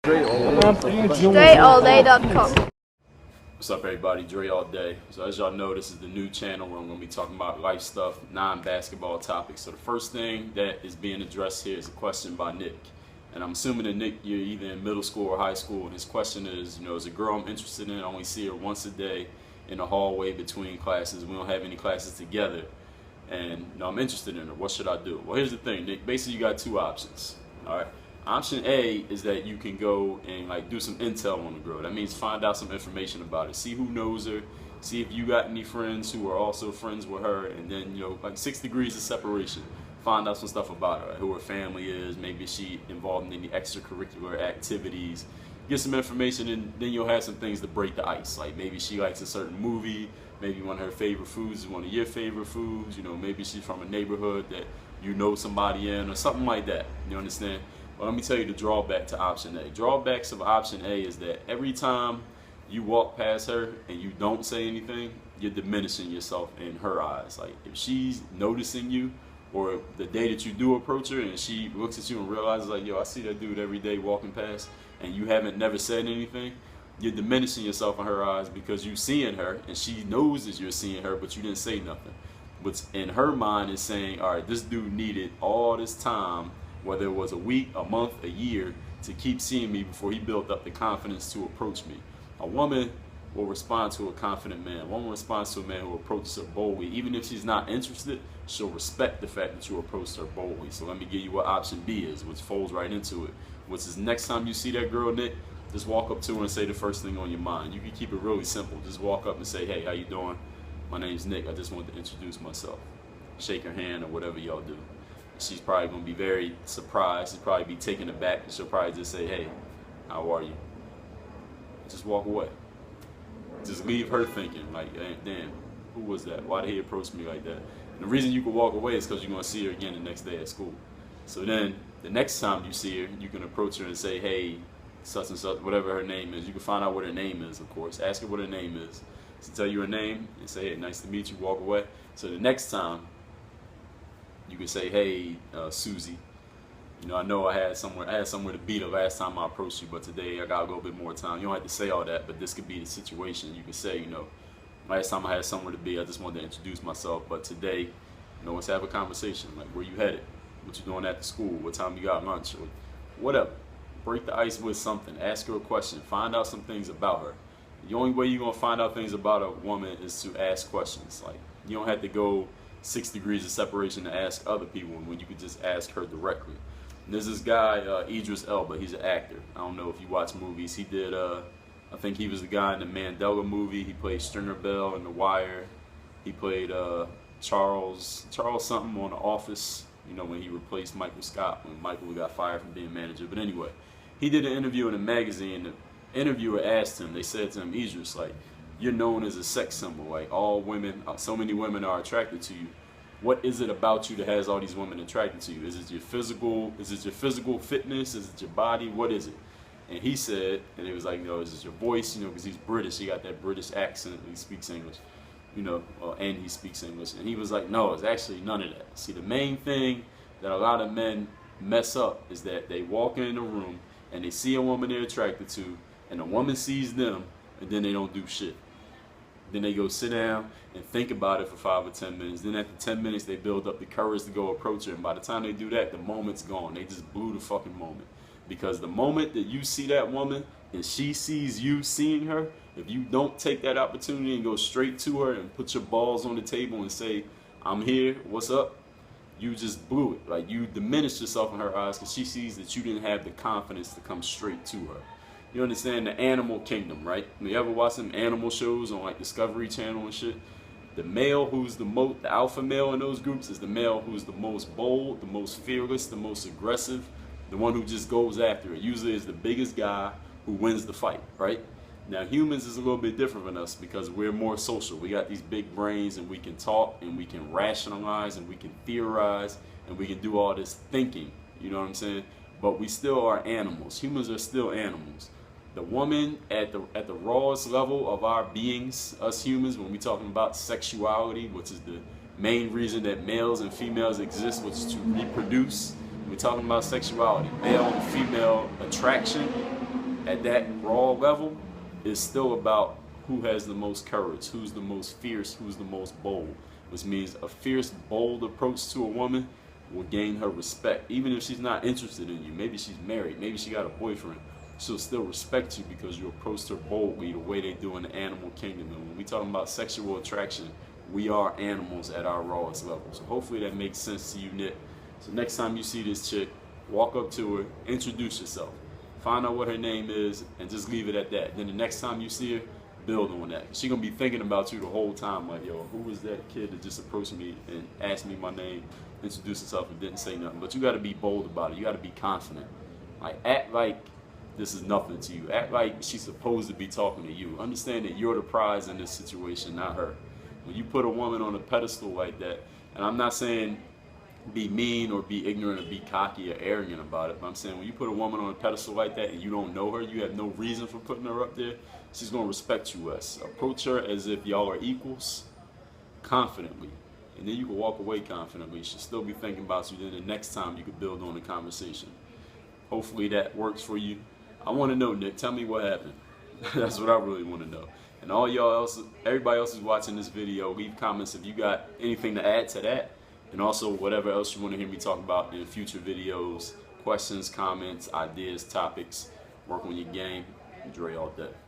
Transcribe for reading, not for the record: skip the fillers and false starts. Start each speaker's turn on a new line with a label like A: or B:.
A: DreAllDay.com.
B: What's up, everybody? Dre All Day. So as y'all know, this is the new channel where I'm going to be talking about life stuff, non-basketball topics. So the first thing that is being addressed here is a question by Nick. And I'm assuming that Nick, you're either in middle school or high school. And his question is, as a girl I'm interested in, I only see her once a day in the hallway between classes. We don't have any classes together. And I'm interested in her. What should I do? Well, here's the thing, Nick. Basically, you got two options. All right. Option A is that you can go and do some intel on the girl. That means find out some information about her. See who knows her. See if you got any friends who are also friends with her. And then, 6 degrees of separation. Find out some stuff about her, who her family is. Maybe she involved in any extracurricular activities. Get some information, and then you'll have some things to break the ice. Like maybe she likes a certain movie. Maybe one of her favorite foods is one of your favorite foods. Maybe she's from a neighborhood that you know somebody in or something like that. You understand? Well, let me tell you the drawback to option A. Drawbacks of option A is that every time you walk past her and you don't say anything, you're diminishing yourself in her eyes. Like if she's noticing you, or the day that you do approach her and she looks at you and realizes like, yo, I see that dude every day walking past, and you haven't never said anything, you're diminishing yourself in her eyes because you're seeing her and she knows that you're seeing her, but you didn't say nothing. What's in her mind is saying, all right, this dude needed all this time, whether it was a week, a month, a year, to keep seeing me before he built up the confidence to approach me. A woman will respond to a confident man. A woman responds to a man who approaches her boldly. Even if she's not interested, she'll respect the fact that you approached her boldly. So let me give you what option B is, which folds right into it. Which is next time you see that girl, Nick, just walk up to her and say the first thing on your mind. You can keep it really simple. Just walk up and say, hey, how you doing? My name's Nick. I just wanted to introduce myself. Shake her hand or whatever y'all do. She's probably going to be very surprised. She'll probably be taken aback. And she'll probably just say, hey, how are you? Just walk away. Just leave her thinking, like, damn, who was that? Why did he approach me like that? And the reason you can walk away is because you're going to see her again the next day at school. So then, the next time you see her, you can approach her and say, hey, such and such, whatever her name is. You can find out what her name is, of course. Ask her what her name is. So tell you her name and say, hey, nice to meet you, walk away. So the next time, you can say, hey, Susie, I know I had somewhere to be the last time I approached you, but today I got a little bit more time. You don't have to say all that, but this could be the situation. You can say, last time I had somewhere to be, I just wanted to introduce myself, but today, let's have a conversation. Like, where you headed? What you doing after school? What time you got lunch? Or whatever. Break the ice with something. Ask her a question. Find out some things about her. The only way you're going to find out things about a woman is to ask questions. Like, you don't have to go 6 degrees of separation to ask other people when you could just ask her directly. And there's this guy, Idris Elba. He's an actor. I don't know if you watch movies. He did, I think he was the guy in the Mandela movie. He played Stringer Bell in The Wire. He played Charles something on The Office, when he replaced Michael Scott, when Michael got fired from being manager. But anyway, he did an interview in a magazine. The interviewer asked him, they said to him, Idris, like, you're known as a sex symbol. Like, all women, so many women are attracted to you. What is it about you that has all these women attracted to you? Is it your physical fitness? Is it your body? What is it? And he said, and it was like, is it your voice? Because he's British. He got that British accent. He speaks English, and he speaks English. And he was like, no, it's actually none of that. See, the main thing that a lot of men mess up is that they walk in a room and they see a woman they're attracted to, and the woman sees them, and then they don't do shit. Then they go sit down and think about it for 5 or 10 minutes. Then after 10 minutes, they build up the courage to go approach her. And by the time they do that, the moment's gone. They just blew the fucking moment. Because the moment that you see that woman and she sees you seeing her, if you don't take that opportunity and go straight to her and put your balls on the table and say, I'm here, what's up? You just blew it. Like, you diminished yourself in her eyes because she sees that you didn't have the confidence to come straight to her. You understand the animal kingdom, right? You ever watch some animal shows on like Discovery Channel and shit? The male who's the alpha male in those groups is the male who's the most bold, the most fearless, the most aggressive, the one who just goes after it. Usually is the biggest guy who wins the fight, right? Now humans is a little bit different than us because we're more social. We got these big brains and we can talk and we can rationalize and we can theorize and we can do all this thinking, you know what I'm saying? But we still are animals. Humans are still animals. The woman at the rawest level of our beings, us humans, when we're talking about sexuality, which is the main reason that males and females exist, which is to reproduce. We're talking about sexuality, male and female attraction. at that raw level, it's still about who has the most courage, who's the most fierce, who's the most bold. Which means a fierce, bold approach to a woman will gain her respect. Even if she's not interested in you, maybe she's married, maybe she got a boyfriend, she'll still respect you because you approached her boldly the way they do in the animal kingdom. And when we talking about sexual attraction, we are animals at our rawest level. So hopefully that makes sense to you, Nick. So next time you see this chick, walk up to her, introduce yourself, find out what her name is, and just leave it at that. Then the next time you see her, build on that. She's gonna be thinking about you the whole time, like, yo, who was that kid that just approached me and asked me my name, introduced herself, and didn't say nothing? But you gotta be bold about it. You gotta be confident. Like, act like this is nothing to you. Act like she's supposed to be talking to you. Understand that you're the prize in this situation, not her. When you put a woman on a pedestal like that, and I'm not saying be mean or be ignorant or be cocky or arrogant about it, but I'm saying when you put a woman on a pedestal like that and you don't know her, you have no reason for putting her up there, she's going to respect you less. Approach her as if y'all are equals, confidently, and then you can walk away confidently. She'll still be thinking about you. Then the next time you can build on the conversation. Hopefully that works for you. I want to know, Nick, tell me what happened. That's what I really want to know. And all y'all else, everybody else who's watching this video, leave comments if you got anything to add to that. And also whatever else you want to hear me talk about in future videos, questions, comments, ideas, topics. Work on your game. Enjoy all day.